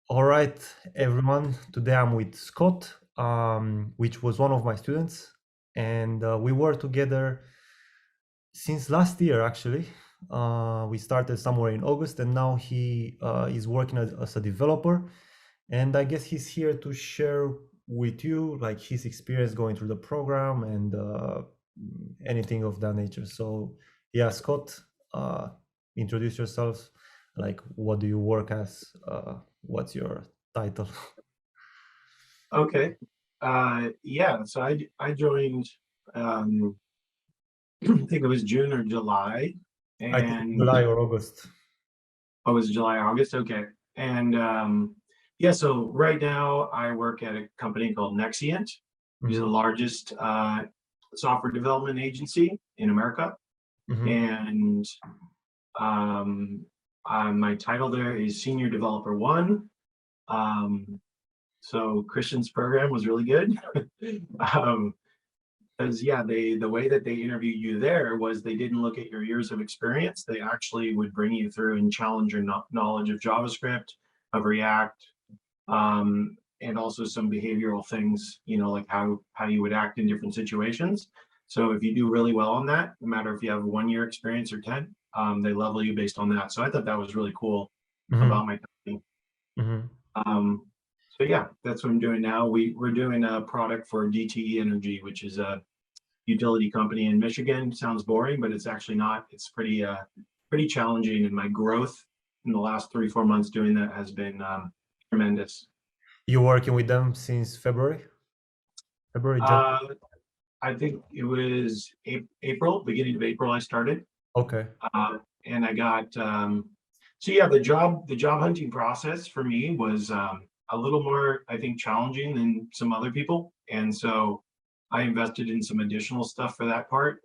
All right, everyone. Today I'm with Scott, which was one of my students, and we were together since last year. Actually, we started somewhere in August, and now he is working as a developer. And I guess he's here to share with you like his experience going through the program and anything of that nature. So, yeah, Scott, uh, introduce yourself. Like, what do you work as? What's your title? Okay. Yeah, so I joined um I think it was June or July I think and July or August. oh, it was July, August. Okay. And yeah, so right now I work at a company called Nexient, which is the Hmm. largest software development agency in America. Hmm. And um my title there is Senior Developer One. Um so Christian's program was really good. um Because yeah, the way that they interviewed you there was they didn't look at your years of experience. They actually would bring you through and challenge your knowledge of JavaScript, of React, and also some behavioral things. Like how you would act in different situations. So if you do really well on that, no matter if you have 1 year experience or 10, they level you based on that. So I thought that was really cool Hmm. about my company. Hmm. So yeah, that's what I'm doing now. We're doing a product for DTE Energy, which is a utility company in Michigan. Sounds boring, but it's actually not. It's pretty challenging, and my growth in the last 3 4 months doing that has been tremendous. You working with them since February? February, January? Uh, I think it was April, beginning of April, I started, Okay. and I got. So yeah, the job hunting process for me was a little more, I think, challenging than some other people, and so I invested in some additional stuff for that part.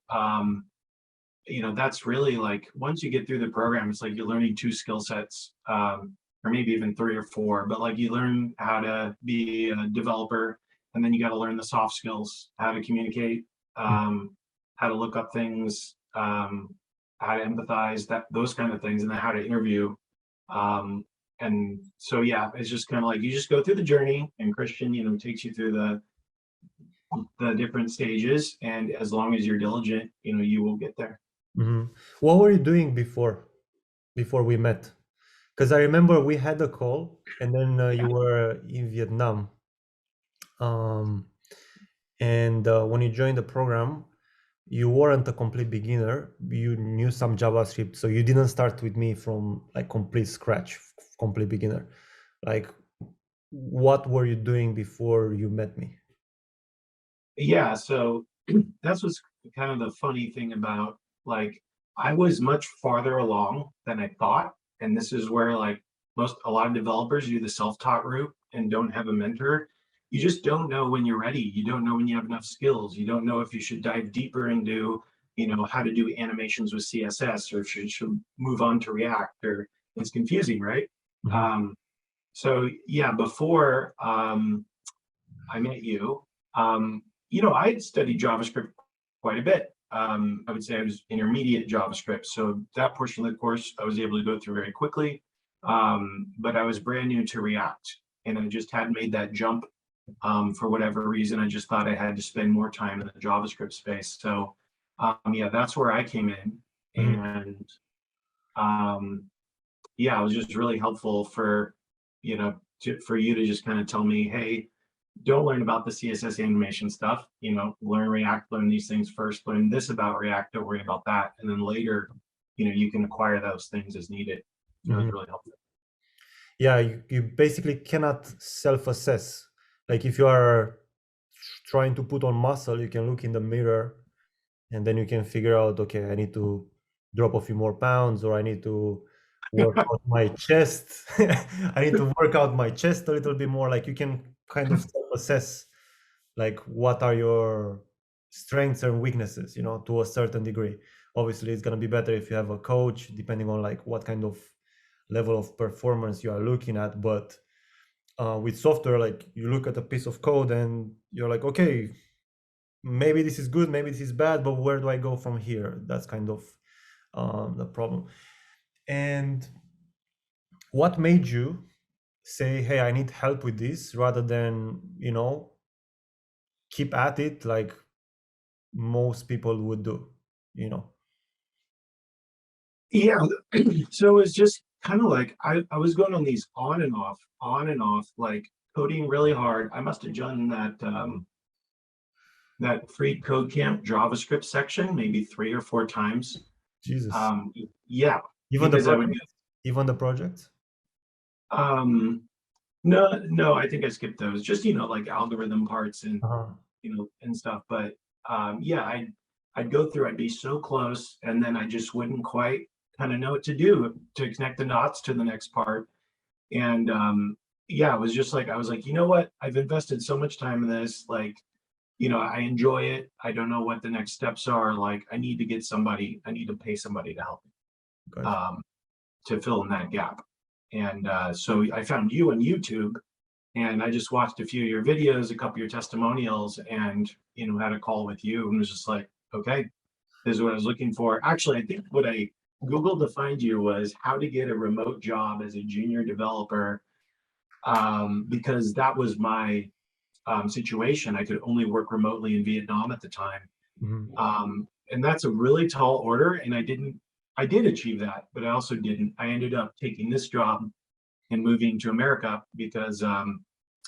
That's really like once you get through the program, it's like you're learning two skill sets, or maybe even three or four. But like you learn how to be a developer, and then you got to learn the soft skills, how to communicate, how to look up things, how to empathize, that those kind of things, and then how to interview. Um, and so yeah, it's just kind of like you just go through the journey, and Christian, takes you through the different stages, and as long as you're diligent, you will get there. Hmm. What were you doing before we met? Because I remember we had a call, and then you were in Vietnam. Um, and when you joined the program, you weren't a complete beginner. You knew some JavaScript, so you didn't start with me from like complete scratch, complete beginner. Like, what were you doing before you met me? Yeah, so that's what's kind of the funny thing about, like, I was much farther along than I thought. And this is where like a lot of developers do the self-taught route and don't have a mentor. You just don't know when you're ready. You don't know when you have enough skills. You don't know if you should dive deeper into, how to do animations with CSS, or if you should move on to React, or it's confusing, right? Hmm. Um, so yeah, before I met you. I had studied JavaScript quite a bit. I would say I was intermediate JavaScript. So that portion of the course I was able to go through very quickly. But I was brand new to React, and I just hadn't made that jump for whatever reason. I just thought I had to spend more time in the JavaScript space. So yeah, that's where I came in. Hmm. And um, yeah, it was just really helpful for you to just kind of tell me, hey, don't learn about the CSS animation stuff. Learn React, learn these things first, learn this about React, don't worry about that. And then later, you can acquire those things as needed. So that's Hmm. really helpful. Yeah, you basically cannot self-assess. Like if you are trying to put on muscle, you can look in the mirror and then you can figure out, okay, I need to drop a few more pounds, or I need to work out my chest. I need to work out my chest a little bit more. Like you can kind of self-assess like what are your strengths and weaknesses, to a certain degree. Obviously, it's going to be better if you have a coach, depending on like what kind of level of performance you are looking at. But with software, like you look at a piece of code and you're like, okay, maybe this is good, maybe this is bad, but where do I go from here? That's kind of the problem. And what made you say, hey, I need help with this, rather than, keep at it like most people would do. Yeah. So it's just kind of like I was going on these on and off, like coding really hard. I must have done that free code camp JavaScript section maybe 3 or 4 times. Jesus. Yeah, Even the because I would project? Even the project? um no, no, I think I skipped those. Just, like algorithm parts and Uh-huh. and stuff. But yeah, I'd go through, I'd be so close, and then I just wouldn't quite kind of know what to do to connect the dots to the next part. And yeah, it was just like I was like, you know what? I've invested so much time in this. Like, I enjoy it. I don't know what the next steps are. Like, I need to get somebody, I need to pay somebody to help me, Gotcha. to fill in that gap. And so I found you on YouTube, and I just watched a few of your videos, a couple of your testimonials, and had a call with you, and was just like, okay, this is what I was looking for. Actually, I think what I Googled to find you was how to get a remote job as a junior developer, because that was my situation. I could only work remotely in Vietnam at the time, Mhm. and that's a really tall order. And I didn't. I did achieve that, but I also didn't. I ended up taking this job and moving to America because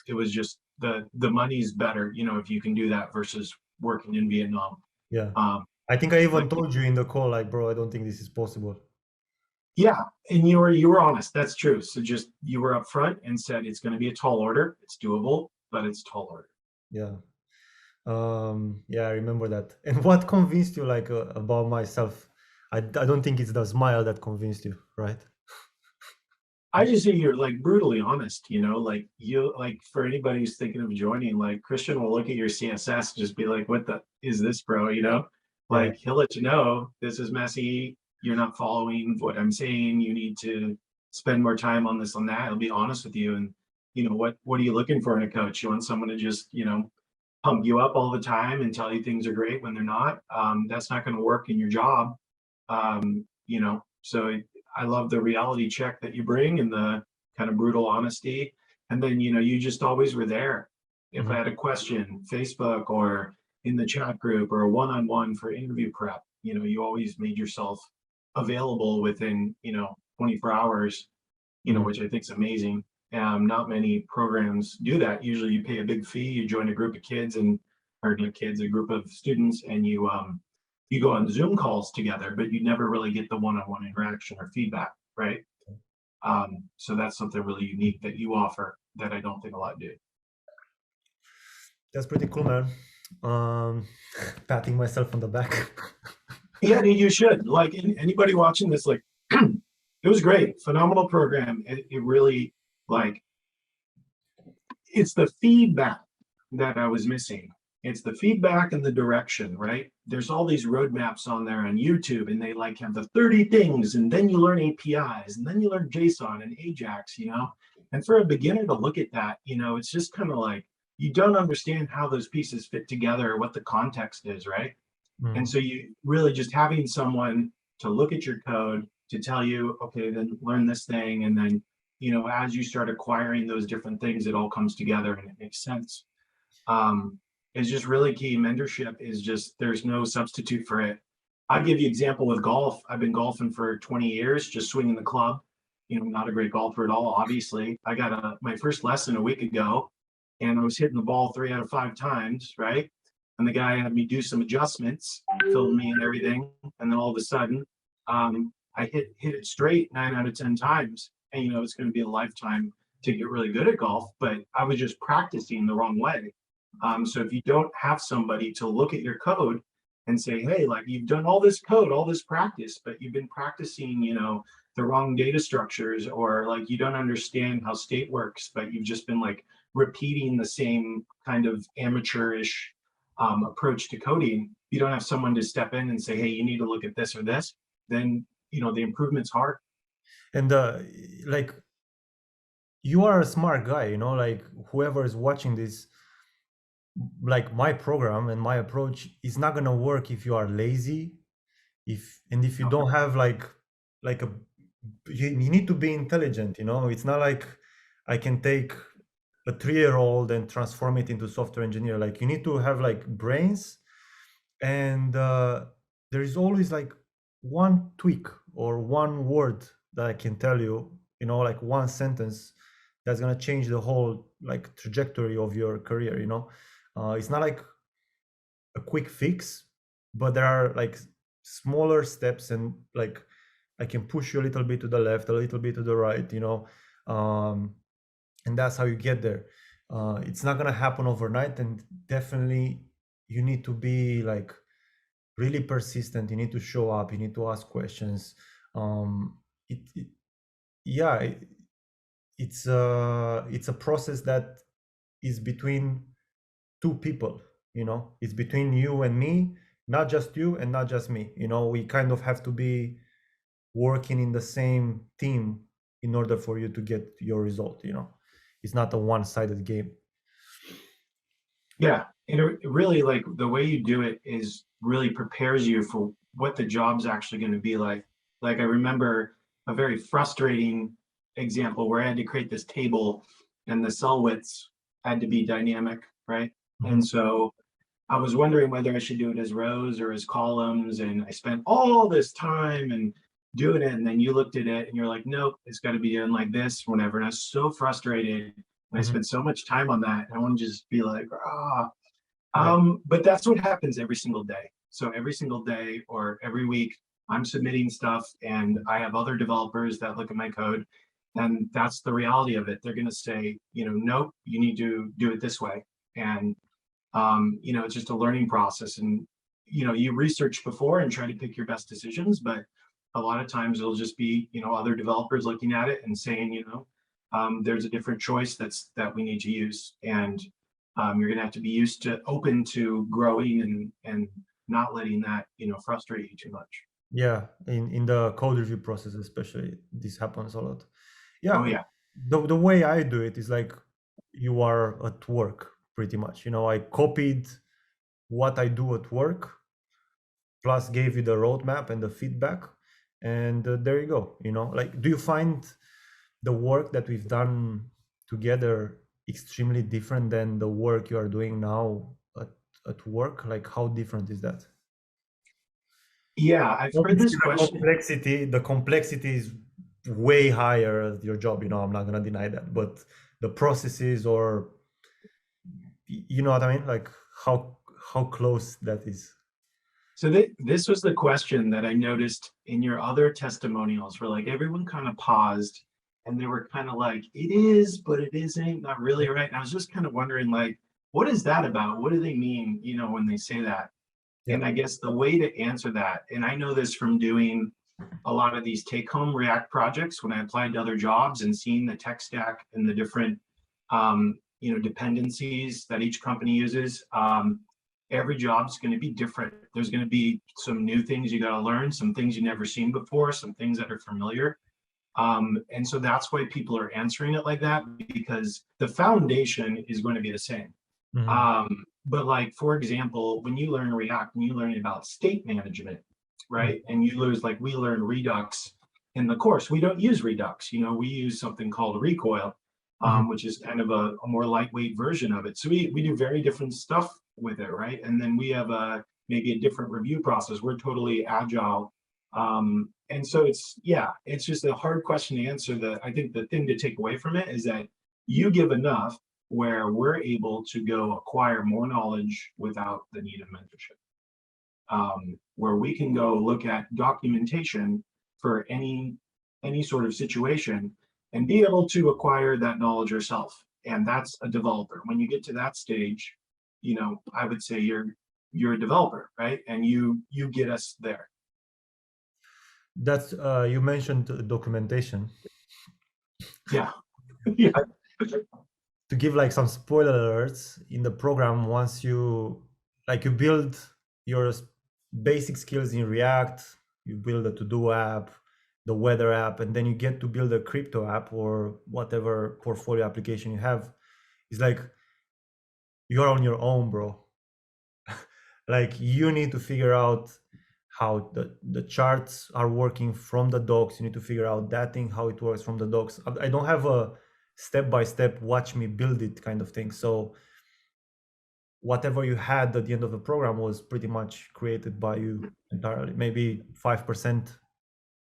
it was just the money's better, if you can do that versus working in Vietnam. Yeah. Um, I think I but even told you in the call, like, bro, I don't think this is possible. yeah, and you were honest. That's true. So just you were upfront and said it's going to be a tall order. It's doable, but it's tall order. Yeah. Yeah, I remember that. And what convinced you, like, about myself? I don't think it's the smile that convinced you, right? I just think you're like brutally honest, like you like for anybody who's thinking of joining, like Christian will look at your CSS and just be like, what the is this, bro? Yeah. Like he'll let you know this is messy. You're not following what I'm saying. You need to spend more time on this, on that. He'll be honest with you. And what are you looking for in a coach? You want someone to just, pump you up all the time and tell you things are great when they're not. That's not going to work in your job. So I love the reality check that you bring and the kind of brutal honesty. And then, you just always were there. If I Mhm. had a question, Facebook or in the chat group or a one-on-one for interview prep, you always made yourself available within, 24 hours, Mhm. which I think is amazing. Not many programs do that. Usually you pay a big fee, you join a group of kids and, or not kids, a group of students, and you go on Zoom calls together, but you never really get the one-on-one interaction or feedback, right? So that's something really unique that you offer that I don't think a lot do. That's pretty cool, man. Um, Patting myself on the back. Yeah, you should. Like anybody watching this, like it was great, phenomenal program. It really like it's the feedback that I was missing. It's the feedback and the direction, right? There's all these roadmaps on there on YouTube, and they like have the 30 things, and then you learn APIs, and then you learn JSON and Ajax. And for a beginner to look at that, it's just kind of like you don't understand how those pieces fit together or what the context is, right? And Mm. so you really just having someone to look at your code to tell you, okay, then learn this thing. And then, as you start acquiring those different things, it all comes together and it makes sense. Um, is just really key. Mentorship is just, there's no substitute for it. I give you example with golf. I've been golfing for 20 years, just swinging the club. Not a great golfer at all, obviously. I got my first lesson a week ago, and I was hitting the ball 3 out of 5 times, right? And the guy had me do some adjustments, filled me and everything, and then all of a sudden, I hit it straight 9 out of 10 times. And it's going to be a lifetime to get really good at golf, but I was just practicing the wrong way. So if you don't have somebody to look at your code and say, hey, like you've done all this code, all this practice, but you've been practicing, the wrong data structures, or like you don't understand how state works, but you've just been like repeating the same kind of amateurish approach to coding. You don't have someone to step in and say, hey, you need to look at this or this, then the improvement's hard. And like, you are a smart guy, like whoever is watching this, like my program and my approach is not gonna work if you are lazy, if you don't have like a you need to be intelligent. It's not like I can take a 3-year-old and transform it into software engineer. Like you need to have like brains, and there is always like one tweak or one word that I can tell you, like one sentence that's gonna change the whole like trajectory of your career. It's not like a quick fix, but there are like smaller steps, and like I can push you a little bit to the left, a little bit to the right, um, and that's how you get there. It's not gonna happen overnight, and definitely you need to be like really persistent. You need to show up. You need to ask questions. It, it yeah, it's a process that is between two people. It's between you and me, not just you and not just me. We kind of have to be working in the same team in order for you to get your result. It's not a one-sided game. Yeah, and it really, like, the way you do it is really prepares you for what the job's actually going to be like. Like, I remember a very frustrating example where I had to create this table and the cell widths had to be dynamic, right? And Mhm. so I was wondering whether I should do it as rows or as columns, and I spent all this time and doing it, and then you looked at it and you're like, nope, it's got to be done like this, whatever. And I was so frustrated, and I Mhm. spent so much time on that. And I want to just be like, ah. Yeah. But that's what happens every single day. So every single day or every week, I'm submitting stuff, and I have other developers that look at my code, and that's the reality of it. They're going to say, nope, you need to do it this way. And it's just a learning process. And you research before and try to pick your best decisions, but a lot of times it'll just be other developers looking at it and saying, there's a different choice that we need to use. And you're going to have to be used to open to growing and not letting that frustrate you too much. Yeah, in the code review process especially, this happens a lot. Oh Yeah, yeah. the way I do it is like you are at work pretty much. I copied what I do at work, plus gave you the roadmap and the feedback, and there you go. Like, do you find the work that we've done together extremely different than the work you are doing now at work? Like, how different is that? Yeah, I've heard Obviously, this the question. complexity is way higher at your job. I'm not gonna deny that, but the processes, or you know what I mean, like how close that is. So this was the question that I noticed in your other testimonials, where like everyone kind of paused and they were kind of like, it is, but it isn't, not really, right? And I was just kind of wondering, like, what is that about? What do they mean, when they say that? Yeah. And I guess the way to answer that, and I know this from doing a lot of these take-home React projects when I applied to other jobs and seeing the tech stack and the different dependencies that each company uses. Every job's going to be different. There's going to be some new things you got to learn, some things you've never seen before, some things that are familiar. And so that's why people are answering it like that, because the foundation is going to be the same. Mhm. But like, for example, when you learn React and you learn about state management, Mhm. right? And you lose, like, we learn Redux in the course. We don't use Redux, we use something called Recoil, Mhm. which is kind of a more lightweight version of it. So we do very different stuff with it, right? And then we have maybe a different review process. We're totally agile. And so it's just a hard question to answer. I think the thing to take away from it is that you give enough where we're able to go acquire more knowledge without the need of mentorship. Where we can go look at documentation for any sort of situation and be able to acquire that knowledge yourself. And that's a developer. When you get to that stage, I would say you're a developer, right? And you get us there. That's you mentioned documentation. Yeah. Yeah. To give like some spoiler alerts in the program, once you build your basic skills in React, you build a to-do app, the weather app, and then you get to build a crypto app or whatever portfolio application you have. It's like you're on your own, bro. Like, you need to figure out how the charts are working from the docs. You need to figure out that thing, how it works from the docs. I don't have step by step, watch me build it, kind of thing. So whatever you had at the end of the program was pretty much created by you entirely. Maybe 5%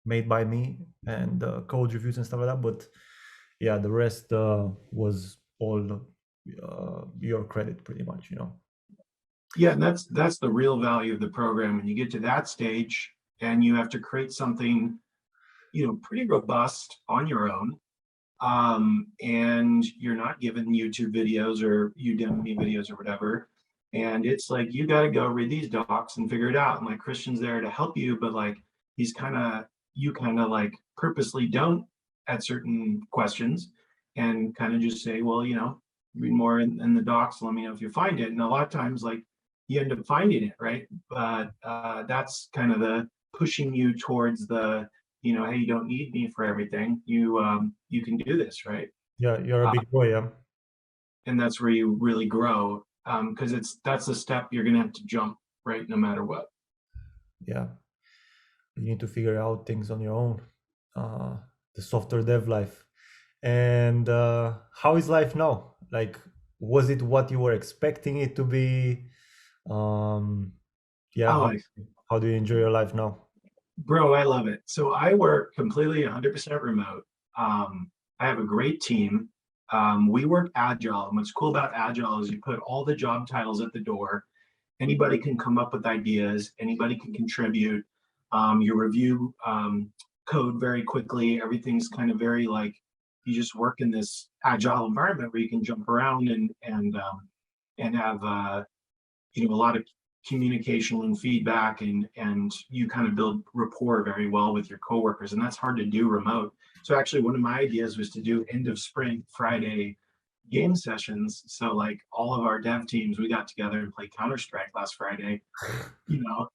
made by me and code reviews and stuff like that. But yeah, the rest was all your credit, pretty much. Yeah, and that's the real value of the program. When you get to that stage and you have to create something, pretty robust on your own, and you're not given YouTube videos or Udemy videos or whatever. And it's like you got to go read these docs and figure it out. And like Christian's there to help you, but like he's you kind of like purposely don't at certain questions and kind of just say, well, read more in the docs. Let me know if you find it. And a lot of times, like you end up finding it, right? But that's kind of the pushing you towards the hey, you don't need me for everything. You can do this, right? Yeah, you're a Uh, big boy, yeah. and that's where you really grow, because that's a step you're gonna have to jump, right? No matter what. Yeah, you need to figure out things on your own. uh the software dev life. And how is life now? Like, was it what you were expecting it to be? um yeah, Oh, how do you enjoy your life now? bro, I love it. So I work completely 100% remote. I have a great team. We work agile, and what's cool about agile is you put all the job titles at the door. Anybody can come up with ideas. Anybody can contribute. You review code very quickly. Everything's kind of very like you just work in this agile environment where you can jump around and have a lot of communication and feedback, and you kind of build rapport very well with your coworkers, and that's hard to do remote. So actually, one of my ideas was to do end of sprint Friday game sessions. So like all of our dev teams, we got together and played Counter-Strike last Friday,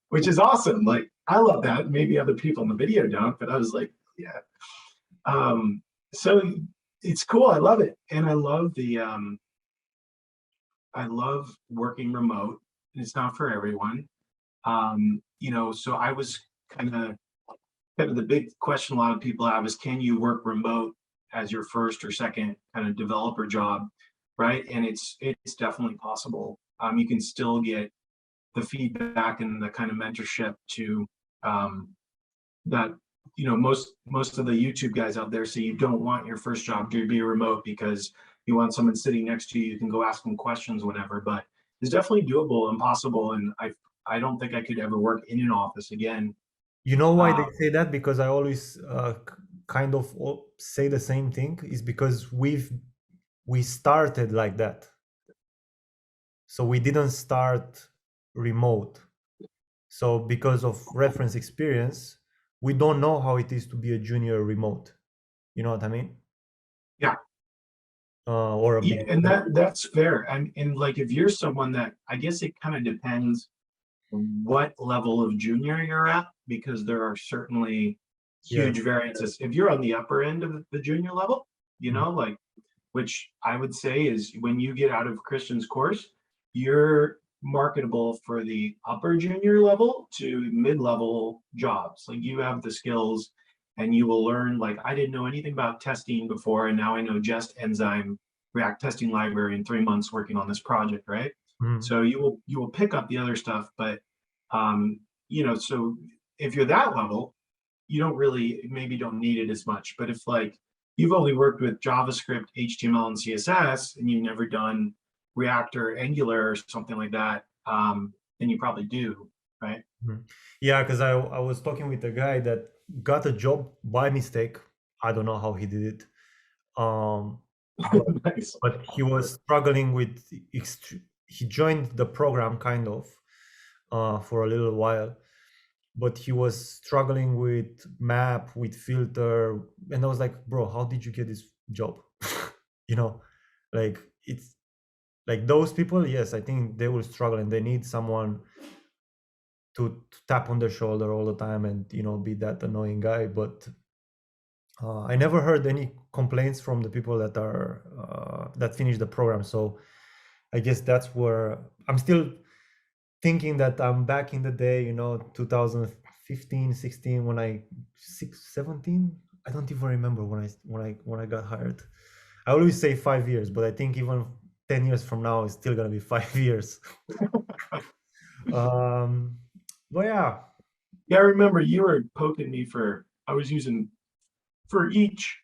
which is awesome. Like I love that. Maybe other people in the video don't, but I was like, yeah. So it's cool. I love it. And I love working remote. It's not for everyone. So I was kind of the big question a lot of people have is, can you work remote as your first or second kind of developer job, right? And it's definitely possible. You can still get the feedback and the kind of mentorship to that. Most of the YouTube guys out there say you don't want your first job to be remote because you want someone sitting next to you. You can go ask them questions whenever, but it's definitely doable and possible. And I don't think I could ever work in an office again. You know why Uh, they say that? Because I always kind of say the same thing, is because we started like that. So we didn't start remote. So because of reference experience, we don't know how it is to be a junior remote. You know what I mean? yeah, Or a yeah, big. and that's fair. And like if you're someone that, I guess it kind of depends what level of junior you're at, because there are certainly Yeah. huge variances. If you're on the upper end of the junior level, Mhm. like which I would say is when you get out of Christian's course, you're marketable for the upper junior level to mid-level jobs. Like you have the skills and you will learn, like I didn't know anything about testing before, and now I know Jest Enzyme React testing library in 3 months working on this project, right? Mhm. So you will pick up the other stuff, but so if you're that level, you don't really maybe don't need it as much. But if like you've only worked with JavaScript, HTML, and CSS, and you've never done React or Angular or something like that, then you probably do, right? Mhm. Yeah, because I was talking with a guy that got a job by mistake. I don't know how he did it. Um, but Nice. but he was struggling with he joined the program kind of for a little while, but he was struggling with map, with filter, and I was like, bro, how did you get this job? you know like, it's like those people, yes, I think they will struggle and they need someone to tap on their shoulder all the time and be that annoying guy. But I never heard any complaints from the people that finished the program. So I guess that's where I'm still thinking that I'm back in the day, 2015, 16, when I 17. I don't even remember when I got hired. I always say 5 years, but I think even 10 years from now it's still gonna be 5 years. um, but yeah, Yeah, I remember you were poking me for I was using for each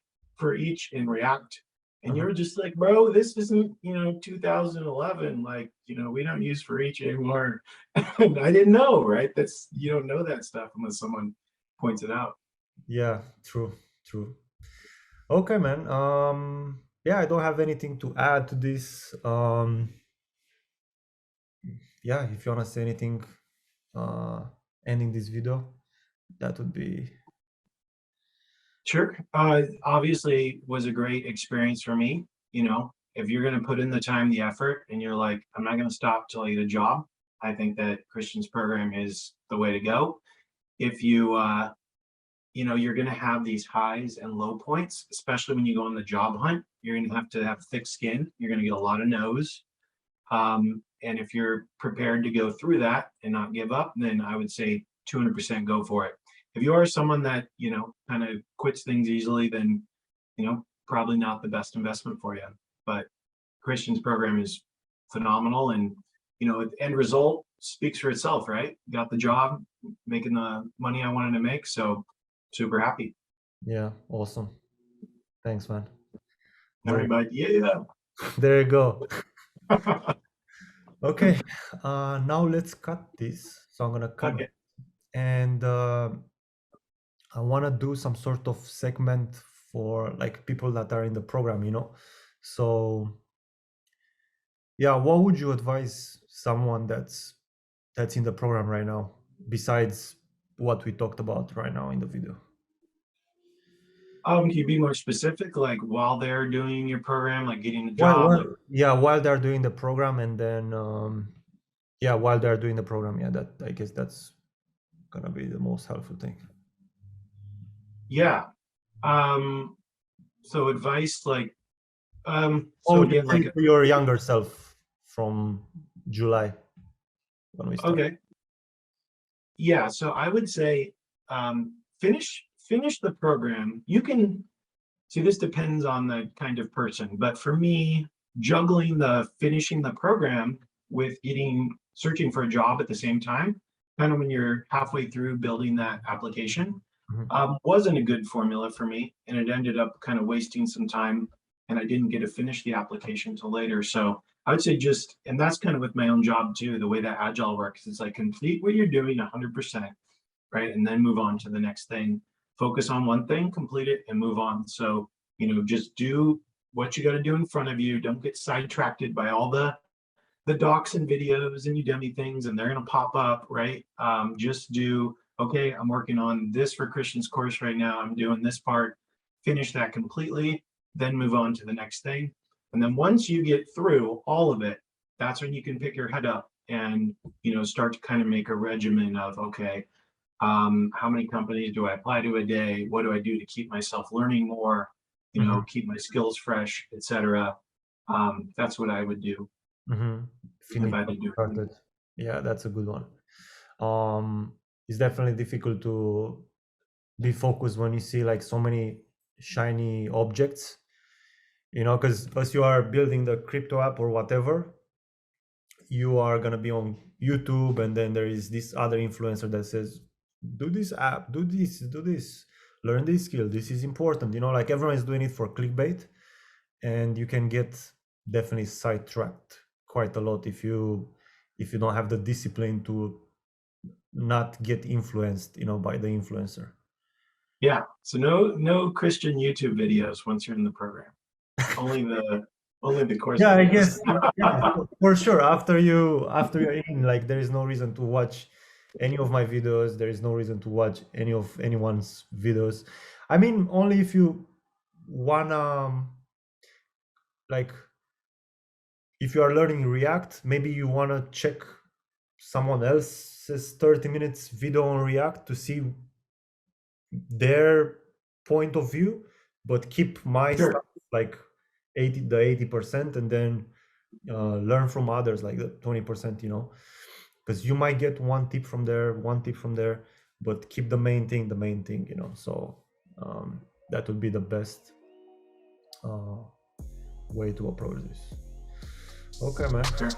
in React. And you uh-huh. were just like, bro, this isn't, 2011. Like, we don't use for each anymore. And I didn't know, right? That's you don't know that stuff unless someone points it out. Yeah, true, true. Okay, man. Yeah, I don't have anything to add to this. Yeah, if you wanna say anything, uh, ending this video, that would be. Sure. Obviously was a great experience for me. If you're going to put in the time, the effort, and you're like, I'm not going to stop till I get a job, I think that Christian's program is the way to go. If you're going to have these highs and low points, especially when you go on the job hunt. You're going to have thick skin. You're going to get a lot of no's. And if you're prepared to go through that and not give up, then I would say 200% go for it. If you are someone that, kind of quits things easily, then, probably not the best investment for you. But Christian's program is phenomenal. And, the end result speaks for itself, right? Got the job, making the money I wanted to make. So super happy. Yeah, awesome. Thanks, man. All Very. right, bud. Yeah. There you go. Okay, now let's cut this. So I'm gonna cut, Okay. and I wanna do some sort of segment for like people that are in the program, you know. So yeah, what would you advise someone that's in the program right now, besides what we talked about right now in the video? Can you be more specific, like while they're doing your program, like getting a While, job, like while yeah, while they're doing the program, and then yeah, while they're doing the program, yeah, that I guess that's gonna be the most helpful thing. yeah. Um, so advice, like, What so would you again, say like, to your younger self from July when we start? okay, yeah. So I would say, finish the program. You can see this depends on the kind of person, but for me, juggling the finishing the program with searching for a job at the same time, kind of when you're halfway through building that application, Mhm. wasn't a good formula for me, and it ended up kind of wasting some time, and I didn't get to finish the application till later. So I would say and that's kind of with my own job too, the way that agile works. It's like complete what you're doing 100%, right? And then move on to the next thing. Focus on one thing, complete it, and move on. So, just do what you got to do in front of you. Don't get sidetracked by all the docs and videos and Udemy things, and they're going to pop up, right? Just do, okay, I'm working on this for Christian's course right now. I'm doing this part, finish that completely, then move on to the next thing. And then once you get through all of it, that's when you can pick your head up and, start to kind of make a regimen of, okay, how many companies do I apply to a day? What do I do to keep myself learning more? Mhm. Keep my skills fresh, etc. That's what I would do if Finish I had what to do it. started. Yeah, that's a good one. It's definitely difficult to be focused when you see like so many shiny objects, you know, because as you are building the crypto app or whatever, you are gonna be on YouTube, and then there is this other influencer that says, "Do this app, do this, learn this skill. This is important." You know, like everyone is doing it for clickbait, and you can get definitely sidetracked quite a lot if you don't have the discipline to not get influenced, you know, by the influencer. Yeah. So no Christian YouTube videos once you're in the program. Only the course Yeah, I videos. guess. Yeah, for sure. After you're in, like, there is no reason to watch any of my videos. There is no reason to watch any of anyone's videos. I mean, only if you wanna, like, if you are learning React, maybe you wanna check someone else's 30 minutes video on React to see their point of view, but keep my Sure. stuff like 80%, and then learn from others like the 20%, you know, because you might get one tip from there, one tip from there, but keep the main thing, you know. So that would be the best uh, way to approach this. Okay, man. Sure.